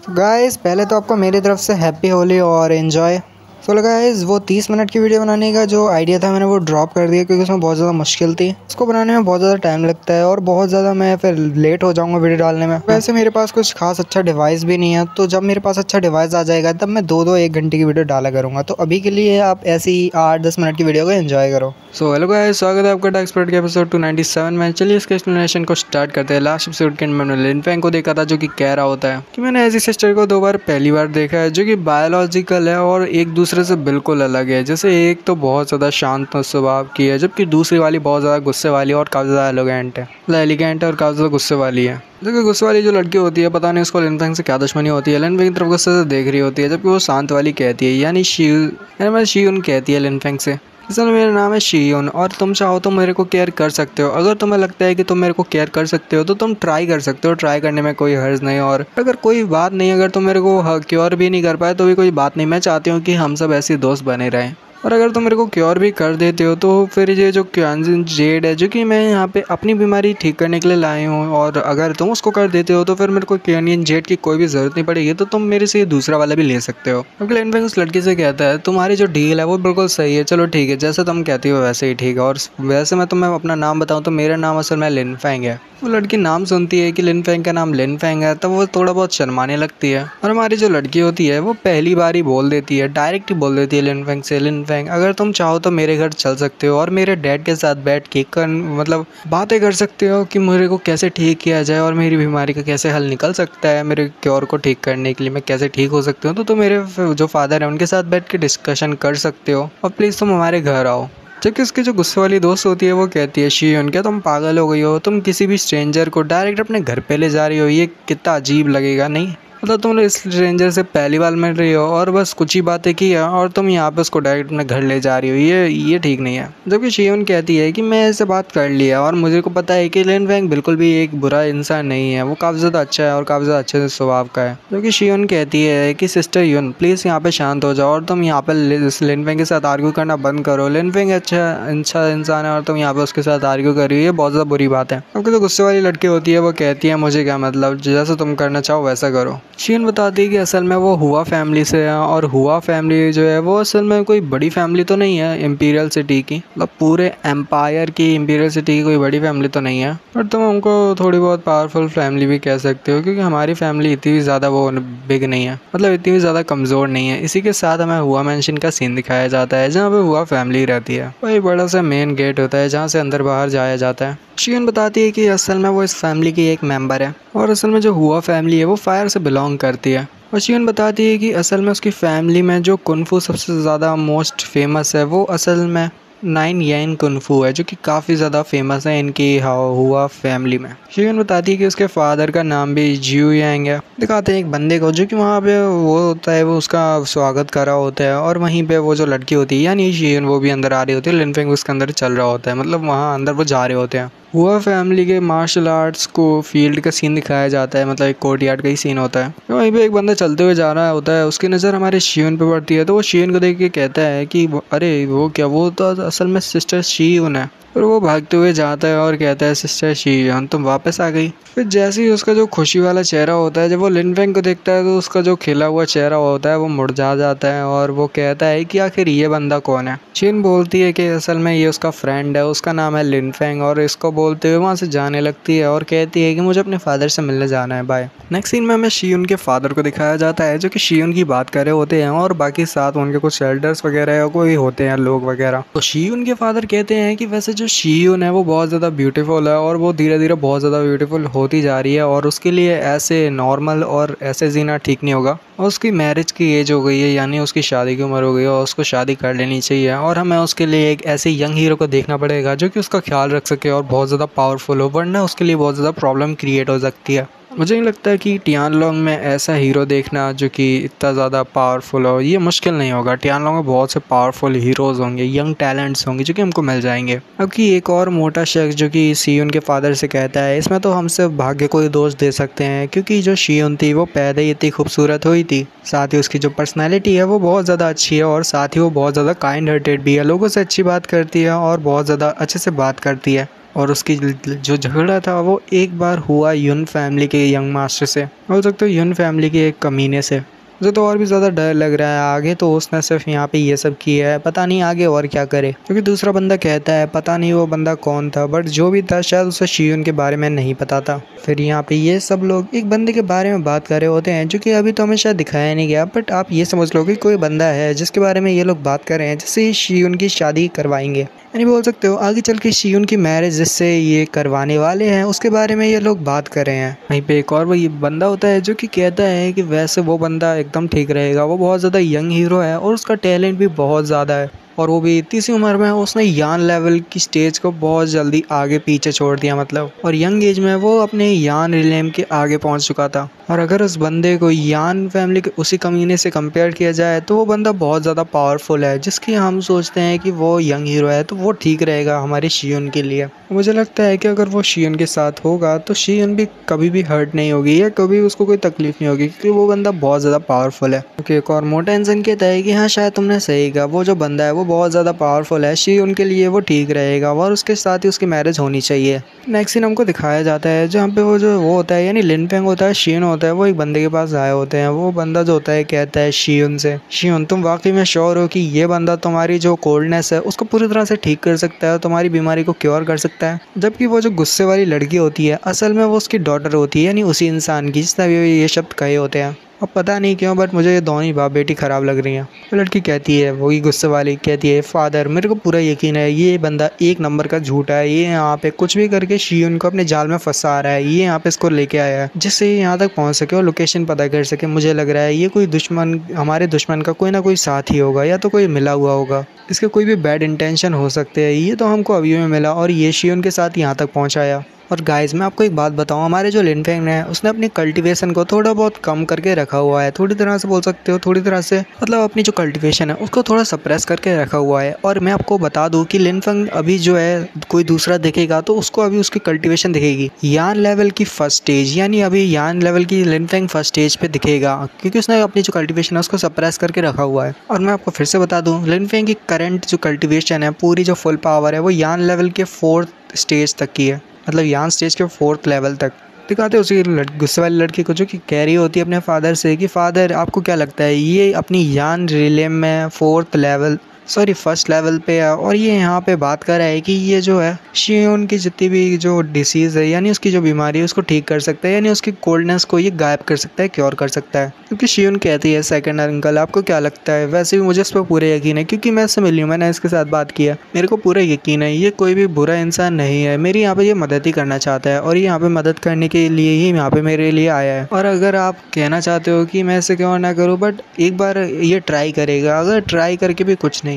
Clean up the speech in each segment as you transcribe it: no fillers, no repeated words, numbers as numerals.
Guys पहले तो आपको मेरी तरफ से हैप्पी होली और एंजॉय। सो गाइस वो 30 मिनट की वीडियो बनाने का जो आइडिया था मैंने वो ड्रॉप कर दिया क्योंकि उसमें बहुत ज़्यादा मुश्किल थी। उसको बनाने में बहुत ज़्यादा टाइम लगता है और बहुत ज़्यादा मैं फिर लेट हो जाऊंगा वीडियो डालने में। वैसे मेरे पास कुछ खास अच्छा डिवाइस भी नहीं है, तो जब मेरे पास अच्छा डिवाइस आ जाएगा तब मैं 2-1 घंटे की वीडियो डाला करूँगा। तो अभी के लिए आप ऐसी 8-10 मिनट की वीडियो को एंजॉय करो। सो हेलो गाइस, स्वागत है आपका टेक एक्सपर्ट के एपिसोड 297 में। चलिए इसके एक्सप्लेनेशन को स्टार्ट करते हैं। लास्ट एपिसोड के मैंने लिन फैंग को देखा था जो कि कह रहा होता है कि मैंने ऐसी सिस्टर को 2 बार पहली बार देखा है जो कि बायोलॉजिकल है और एक दूसरे से बिल्कुल अलग है। जैसे एक तो बहुत ज़्यादा शांत स्वभाव की है जबकि दूसरी वाली बहुत ज़्यादा गुस्से वाली और काफ़ी ज़्यादा एलिगेंट है और काफ़ी ज़्यादा गुस्से वाली है। देखिए गुस्से वाली जो लड़की होती है, पता नहीं उसको लिन फैंग से क्या दुश्मनी होती है। लिन फैंग की तरफ गुस्से से देख रही होती है जबकि वो शांत वाली कहती है, यानी शीयुन कहती है लिन फैंग से, सर मेरा नाम है शीयुन और तुम चाहो तो मेरे को केयर कर सकते हो। अगर तुम्हें लगता है कि तुम मेरे को केयर कर सकते हो तो तुम ट्राई कर सकते हो। ट्राई करने में कोई हर्ज नहीं। और अगर कोई बात नहीं, अगर तुम मेरे को क्योर भी नहीं कर पाए तो भी कोई बात नहीं। मैं चाहती हूँ कि हम सब ऐसे दोस्त बने रहें। और अगर तुम मेरे को क्योर भी कर देते हो तो फिर ये जो क्यानजिन जेड है जो कि मैं यहाँ पे अपनी बीमारी ठीक करने के लिए लाई हूँ, और अगर तुम उसको कर देते हो तो फिर मेरे को क्यानजिन जेड की कोई भी ज़रूरत नहीं पड़ेगी। तो तुम मेरे से दूसरा वाला भी ले सकते हो। क्योंकि लिन फैंग उस लड़की से कहता है तुम्हारी जो डील है वो बिल्कुल सही है, चलो ठीक है, जैसे तुम कहती हो वैसे ही ठीक है। और वैसे मैं तुम्हें अपना नाम बताऊँ तो मेरा नाम असल में लिन फैंग है। वो लड़की नाम सुनती है कि लिन फैंग का नाम लिन फैंग है तब वो थोड़ा बहुत शर्माने लगती है। और हमारी जो लड़की होती है वो पहली बार ही बोल देती है, डायरेक्ट ही बोल देती है लिन फैंग से, लिन फैंग अगर तुम चाहो तो मेरे घर चल सकते हो और मेरे डैड के साथ बैठ के बातें कर सकते हो कि मेरे को कैसे ठीक किया जाए और मेरी बीमारी का कैसे हल निकल सकता है। मेरे क्योर को ठीक करने के लिए मैं कैसे ठीक हो सकती हूँ। तो तुम मेरे जो फादर है उनके साथ बैठ के डिस्कशन कर सकते हो और प्लीज़ तुम हमारे घर आओ। जबकि उसकी जो गुस्से वाली दोस्त होती है वो कहती है शीयुन क्या तुम पागल हो गई हो, तुम किसी भी स्ट्रेंजर को डायरेक्ट अपने घर पे ले जा रही हो, ये कितना अजीब लगेगा नहीं। मतलब तुम इस स्ट्रेंजर से पहली बार मिल रही हो और बस कुछ ही बातें की है और तुम यहाँ पे उसको डायरेक्ट अपने घर ले जा रही हो, ये ठीक नहीं है। जबकि शीयुन कहती है कि मैं इससे बात कर लिया और मुझे को पता है कि लिन फैंग बिल्कुल भी एक बुरा इंसान नहीं है, वो काफ़ी ज़्यादा अच्छा है और काफ़ी ज़्यादा अच्छे स्वभाव का है। जबकि शीयुन कहती है कि सिस्टर यून प्लीज़ यहाँ पे शांत हो जाओ और तुम यहाँ पे लिन फैंग के साथ आर्ग्यू करना बंद करो। लिन फैंग अच्छा इंसान है और तुम यहाँ पे उसके साथ आर्ग्यू कर रही हो, ये बहुत ज़्यादा बुरी बात है। क्योंकि जो गुस्से वाली लड़की होती है वो कहती है मुझे क्या मतलब, जैसा तुम करना चाहो वैसा करो। शीयुन बताती है कि असल में वो हुआ फैमिली से है और हुआ फैमिली जो है वो असल में कोई बड़ी फैमिली तो नहीं है इंपीरियल सिटी की, मतलब पूरे एम्पायर की इंपीरियल सिटी की कोई बड़ी फैमिली तो नहीं है, पर तुम हमको थोड़ी बहुत पावरफुल फैमिली भी कह सकते हो क्योंकि हमारी फैमिली इतनी भी ज़्यादा वो बिग नहीं है, मतलब इतनी भी ज़्यादा कमज़ोर नहीं है। इसी के साथ हमें हुआ मेंशन का सीन दिखाया जाता है जहाँ पे हुआ फैमिली रहती है। वही बड़ा सा मेन गेट होता है जहाँ से अंदर बाहर जाया जाता है। शीयुन बताती है कि असल में वो इस फैमिली की एक मेंबर है और असल में जो हुआ फैमिली है वो फायर से बिलोंग करती है। और शीयुन बताती है कि असल में उसकी फैमिली में जो कुनफू सबसे ज़्यादा मोस्ट फेमस है वो असल में 9 यान कुनफू है जो कि काफ़ी ज़्यादा फेमस है इनकी हुआ फैमिली में। शीयुन बताती है कि उसके फादर का नाम भी जियू यांग है। दिखाते हैं एक बंदे को जो कि वहाँ पे वो होता है, वो उसका स्वागत कर रहा होता है और वहीं पे वो जो लड़की होती है यानी शीयुन वो भी अंदर आ रही होती है। लिन फैंग उसके अंदर चल रहा होता है, मतलब वहाँ अंदर वो जा रहे होते हैं। हुआ फैमिली के मार्शल आर्ट्स को फील्ड का सीन दिखाया जाता है, मतलब एक कोर्टयार्ड का ही सीन होता है। वहीं पे एक बंदा चलते हुए जा रहा होता है, उसकी नज़र हमारे शीयुन पे पड़ती है तो वो शीयुन को देख के कहता है कि अरे वो क्या, वो तो असल में सिस्टर शीयुन है। और वो भागते हुए जाता है और कहता है सिस्टर शीयुन तुम वापस आ गई। फिर जैसे ही उसका जो खुशी वाला चेहरा होता है, जब वो लिन फैंग को देखता है तो उसका जो खिला हुआ चेहरा होता है वो मुड़ जाता है और वो कहता है कि आखिर ये बंदा कौन है। शीयुन बोलती है कि असल में ये उसका फ्रेंड है, उसका नाम है लिन फैंग, और इसको बोलते हुए वहाँ से जाने लगती है और कहती है कि मुझे अपने फादर से मिलने जाना है, बाय। नेक्स्ट सीन में हमें शीयुन के फादर को दिखाया जाता है जो कि शीयुन की बात कर रहे होते हैं और बाकी साथ उनके कुछ एल्डर्स वगैरह कोई होते हैं लोग वगैरह। तो शीयुन के फादर कहते हैं कि वैसे जो शीयुन है वो बहुत ज़्यादा ब्यूटीफुल है और वो धीरे धीरे बहुत ज़्यादा ब्यूटीफुल होती जा रही है और उसके लिए ऐसे नॉर्मल और ऐसे जीना ठीक नहीं होगा। और उसकी मैरिज की एज हो गई है, यानी उसकी शादी की उम्र हो गई है और उसको शादी कर लेनी चाहिए और हमें उसके लिए एक ऐसे यंग हीरो को देखना पड़ेगा जो कि उसका ख्याल रख सके और बहुत ज़्यादा पावरफुल हो, वरना उसके लिए बहुत ज़्यादा प्रॉब्लम क्रिएट हो सकती है। मुझे नहीं लगता कि टियानलोंग में ऐसा हीरो देखना जो कि इतना ज़्यादा पावरफुल हो, ये मुश्किल नहीं होगा। टियानलोंग में बहुत से पावरफुल हीरोज़ होंगे, यंग टैलेंट्स होंगे जो कि हमको मिल जाएंगे। अब कि एक और मोटा शख्स जो कि शीयुन के फादर से कहता है, इसमें तो हम सिर्फ भाग्य को ही दोष दे सकते हैं क्योंकि जो शीयुन थी वो पैदा ही इतनी खूबसूरत हुई थी, साथ ही उसकी जो पर्सनैलिटी है वो बहुत ज़्यादा अच्छी है और साथ ही वो बहुत ज़्यादा काइंड हार्टेड भी है, लोगों से अच्छी बात करती है और बहुत ज़्यादा अच्छे से बात करती है। और उसकी जो झगड़ा था वो एक बार हुआ युन फैमिली के यंग मास्टर से, बोल सकते हो युन फैमिली के एक कमीने से। मुझे तो और भी ज़्यादा डर लग रहा है, आगे तो उसने सिर्फ यहाँ पे ये सब किया है, पता नहीं आगे और क्या करे, क्योंकि दूसरा बंदा कहता है पता नहीं वो बंदा कौन था, बट जो भी था शायद उसे शियुन के बारे में नहीं पता था। फिर यहाँ पे ये सब लोग एक बंदे के बारे में बात कर रहे होते हैं जो कि अभी तो हमें शायद दिखाया नहीं गया, बट आप ये समझ लो कि कोई बंदा है जिसके बारे में ये लोग बात कर रहे हैं जिससे शियुन की शादी करवाएंगे, यानी बोल सकते हो आगे चल के शियुन की मैरिज जिससे ये करवाने वाले हैं उसके बारे में ये लोग बात कर रहे हैं। वहीं पे एक और वही बंदा होता है जो कि कहता है कि वैसे वो बंदा एकदम ठीक रहेगा, वो बहुत ज़्यादा यंग हीरो है और उसका टैलेंट भी बहुत ज़्यादा है, और वो भी इतनी सी उम्र में उसने यान लेवल की स्टेज को बहुत जल्दी आगे पीछे छोड़ दिया मतलब, और यंग एज में वो अपने यान रिलेम के आगे पहुंच चुका था। और अगर उस बंदे को यान फैमिली के उसी कमीने से कंपेयर किया जाए तो वो बंदा बहुत ज़्यादा पावरफुल है, जिसकी हम सोचते हैं कि वो यंग हीरो है तो वो ठीक रहेगा हमारे शियुन के लिए। मुझे लगता है कि अगर वो शियुन के साथ होगा तो शियुन भी कभी भी हर्ट नहीं होगी या कभी उसको कोई तकलीफ नहीं होगी, क्योंकि वो बंदा बहुत ज़्यादा पावरफुल है। क्योंकि एक और मोटा इंसान कहता है कि हाँ शायद तुमने सही कहा, वो जो बंदा है वो बहुत ज़्यादा पावरफुल है, शियुन के लिए वो ठीक रहेगा और उसके साथ ही उसकी मैरिज होनी चाहिए। नेक्स्ट सीन हमको दिखाया जाता है जहाँ पे वो होता है यानी लिन फेंग होता है, शियुन होता है, वो एक बंदे के पास आए होते हैं। वो बंदा जो होता है कहता है शियुन से, शियुन तुम वाकई में श्योर हो कि ये बंदा तुम्हारी जो कोल्डनेस है उसको पूरी तरह से ठीक कर सकता है, तुम्हारी बीमारी को क्योर कर सकता है। जबकि वो जो गुस्से वाली लड़की होती है असल में वो उसकी डॉटर होती है, यानी उसी इंसान की जिसने भी ये शब्द कहे होते हैं। अब पता नहीं क्यों बट मुझे ये दोनों ही बाप बेटी ख़राब लग रही हैं। तो लड़की कहती है, वही गुस्से वाली कहती है, फादर मेरे को पूरा यकीन है ये बंदा एक नंबर का झूठा है, ये यहाँ पे कुछ भी करके शियुन को अपने जाल में फंसा रहा है, ये यहाँ पे इसको लेके आया है जिससे ये यहाँ तक पहुँच सके और लोकेशन पता कर सके। मुझे लग रहा है ये कोई दुश्मन, हमारे दुश्मन का कोई ना कोई साथी होगा या तो कोई मिला हुआ होगा, इसके कोई भी बैड इंटेंशन हो सकते हैं। ये तो हमको अभी में मिला और ये शियुन के साथ यहाँ तक पहुँचाया। और गाइस मैं आपको एक बात बताऊं, हमारे जो लिन फेंग है उसने अपनी कल्टीवेशन को थोड़ा बहुत कम करके रखा हुआ है, थोड़ी तरह से बोल सकते हो, थोड़ी तरह से मतलब अपनी जो कल्टीवेशन है उसको थोड़ा सप्रेस करके रखा हुआ है। और मैं आपको बता दूं कि लिन फेंग अभी जो है कोई दूसरा देखेगा तो उसको अभी उसकी कल्टीवेशन दिखेगी यान लेवल की फर्स्ट स्टेज, यानी अभी यान लेवल की लिन फेंग फर्स्ट स्टेज पे दिखेगा क्योंकि उसने अपनी जो कल्टीवेशन है उसको सप्रेस करके रखा हुआ है। और मैं आपको फिर से बता दूँ लिन फेंग की करंट जो कल्टीवेशन है पूरी जो फुल पावर है वो यान लेवल के 4th स्टेज तक की है, मतलब यान स्टेज के 4th लेवल तक। दिखाते उसी गुस्से वाली लड़की को जो कि कह रही होती है अपने फादर से कि फादर आपको क्या लगता है ये अपनी यान रिले में 1st लेवल पे है, और ये यहाँ पे बात कर रहा है कि ये जो है शियुन की जितनी भी जो डिसीज़ है यानी उसकी जो बीमारी है उसको ठीक कर सकता है, यानी उसकी कोल्डनेस को ये गायब कर सकता है, क्योर कर सकता है। क्योंकि शियुन कहती है सेकंड अंकल आपको क्या लगता है, वैसे भी मुझे इस पर पूरा यकीन है क्योंकि मैं इससे मिली हूँ, मैंने इसके साथ बात किया, मेरे को पूरा यकीन है ये कोई भी बुरा इंसान नहीं है, मेरी यहाँ पे ये मदद ही करना चाहता है और ये यहाँ पे मदद करने के लिए ही यहाँ पे मेरे लिए आया है। और अगर आप कहना चाहते हो कि मैं इसे क्यों ना करूँ, बट एक बार ये ट्राई करेगा, अगर ट्राई करके भी कुछ नहीं,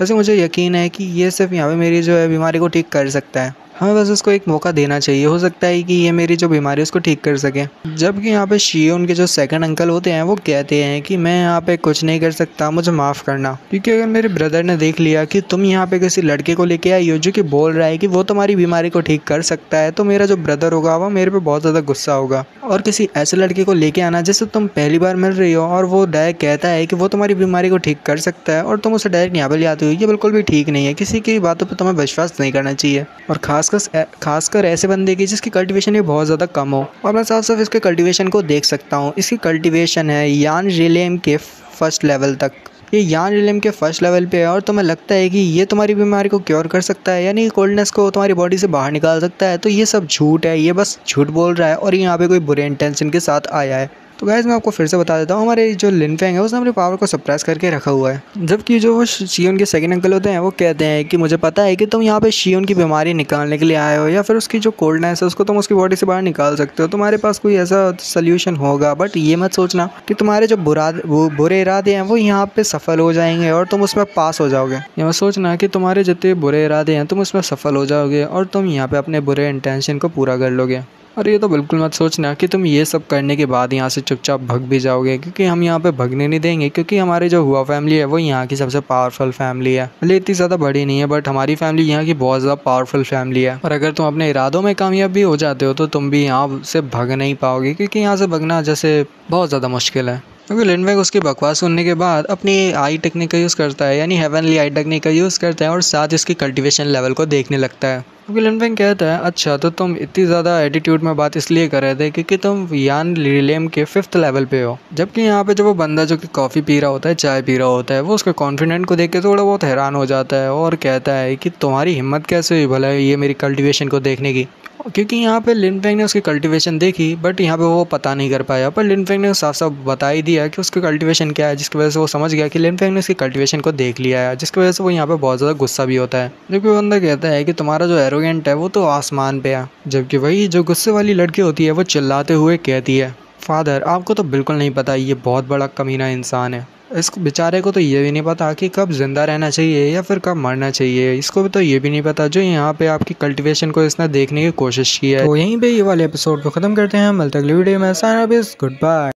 वैसे मुझे यकीन है कि ये सिर्फ यहाँ पे मेरी जो है बीमारी को ठीक कर सकता है, हमें बस उसको एक मौका देना चाहिए, हो सकता है कि ये मेरी जो बीमारी है उसको ठीक कर सके। जबकि यहाँ पे शियुन के जो सेकंड अंकल होते हैं वो कहते हैं कि मैं यहाँ पे कुछ नहीं कर सकता, मुझे माफ़ करना, क्योंकि अगर मेरे ब्रदर ने देख लिया कि तुम यहाँ पे किसी लड़के को लेके आई हो जो कि बोल रहा है कि वो तुम्हारी बीमारी को ठीक कर सकता है, तो मेरा जो ब्रदर होगा वो मेरे पे बहुत ज़्यादा गुस्सा होगा। और किसी ऐसे लड़के को लेके आना जिससे तुम पहली बार मिल रही हो और वो डायरेक्ट कहता है कि वो तुम्हारी बीमारी को ठीक कर सकता है और तुम उसे डायरेक्ट यहाँ पे ले आती हो, ये बिल्कुल भी ठीक नहीं है। किसी की बातों पर तुम्हें विश्वास नहीं करना चाहिए, और खासकर ऐसे बंदे की जिसकी कल्टीवेशन भी बहुत ज़्यादा कम हो। और मैं साफ साफ इसके कल्टीवेशन को देख सकता हूँ, इसकी कल्टीवेशन है यान रिलेम के 1st लेवल तक, ये यान रिलेम के 1st लेवल पे है, और तुम्हें लगता है कि ये तुम्हारी बीमारी को क्योर कर सकता है यानी कोल्डनेस को तुम्हारी बॉडी से बाहर निकाल सकता है, तो ये सब झूठ है, ये बस झूठ बोल रहा है और यहाँ पे कोई बुरे इंटेंशन के साथ आया है। तो गाइस मैं आपको फिर से बता देता हूँ, हमारे जो लिन फेंग है उसने अपनी पावर को सप्रेस करके रखा हुआ है। जबकि जो वो शियुन के सेकंड अंकल होते हैं वो कहते हैं कि मुझे पता है कि तुम यहाँ पे शियुन की बीमारी निकालने के लिए आए हो, या फिर उसकी जो कोल्डनेस है उसको तुम उसकी बॉडी से बाहर निकाल सकते हो, तुम्हारे पास कोई ऐसा सोल्यूशन होगा, बट ये मत सोचना कि तुम्हारे जो बुरे इरादे हैं वो यहाँ पे सफल हो जाएंगे और तुम उसमें पास हो जाओगे। ये मत सोचना कि तुम्हारे जितने बुरे इरादे हैं तुम उसमें सफल हो जाओगे और तुम यहाँ पे अपने बुरे इंटेंशन को पूरा कर लोगे। और ये तो बिल्कुल मत सोचना कि तुम ये सब करने के बाद यहाँ से चुपचाप भग भी जाओगे, क्योंकि हम यहाँ पे भगने नहीं देंगे, क्योंकि हमारी जो हुआ फैमिली है वो यहाँ की सबसे पावरफुल फैमिली है। भले इतनी ज़्यादा बड़ी नहीं है बट हमारी फैमिली यहाँ की बहुत ज़्यादा पावरफुल फैमिली है। और अगर तुम अपने इरादों में कामयाब भी हो जाते हो तो तुम भी यहाँ से भग नहीं पाओगे, क्योंकि यहाँ से भगना जैसे बहुत ज़्यादा मुश्किल है। क्योंकि लिनवेंग उसकी बकवास सुनने के बाद अपनी आई टेक्निक का यूज़ करता है, यानी हेवनली आई टेक्निक का यूज़ करता है और साथ इसकी कल्टीवेशन लेवल को देखने लगता है। क्योंकि लिनवेंग कहता है, अच्छा तो तुम इतनी ज़्यादा एटीट्यूड में बात इसलिए कर रहे थे क्योंकि तुम यान रिलेम के 5th लेवल पे हो। जबकि यहाँ पे जो वो बंदा जो कि कॉफ़ी पी रहा होता है, चाय पी रहा होता है, वो उसके कॉन्फिडेंट को देख के थोड़ा बहुत हैरान हो जाता है और कहता है कि तुम्हारी हिम्मत कैसे हुई भला ये मेरी कल्टीवेशन को देखने की। क्योंकि यहाँ पे लिनफेंग ने उसकी कल्टीवेशन देखी, बट यहाँ पे वो पता नहीं कर पाया, पर लिनफेंग ने साफ साफ बता ही दिया कि उसकी कल्टीवेशन क्या है, जिसकी वजह से वो समझ गया कि लिनफेंग ने उसकी कल्टीवेशन को देख लिया है, जिसकी वजह से वो यहाँ पे बहुत ज़्यादा गुस्सा भी होता है। जबकि वो बंदा कहता है कि तुम्हारा जो एरोगेंट है वो तो आसमान पे है, जबकि वही जो गुस्से वाली लड़की होती है वो चिल्लाते हुए कहती है, फादर आपको तो बिल्कुल नहीं पता, ये बहुत बड़ा कमीना इंसान है। इसको बेचारे को तो ये भी नहीं पता कि कब जिंदा रहना चाहिए या फिर कब मरना चाहिए। इसको भी तो ये भी नहीं पता जो यहाँ पे आपकी कल्टीवेशन को इसने देखने की कोशिश की है। तो यहीं पे ये वाले एपिसोड को खत्म करते हैं, मिलते हैं अगली वीडियो में। Good bye.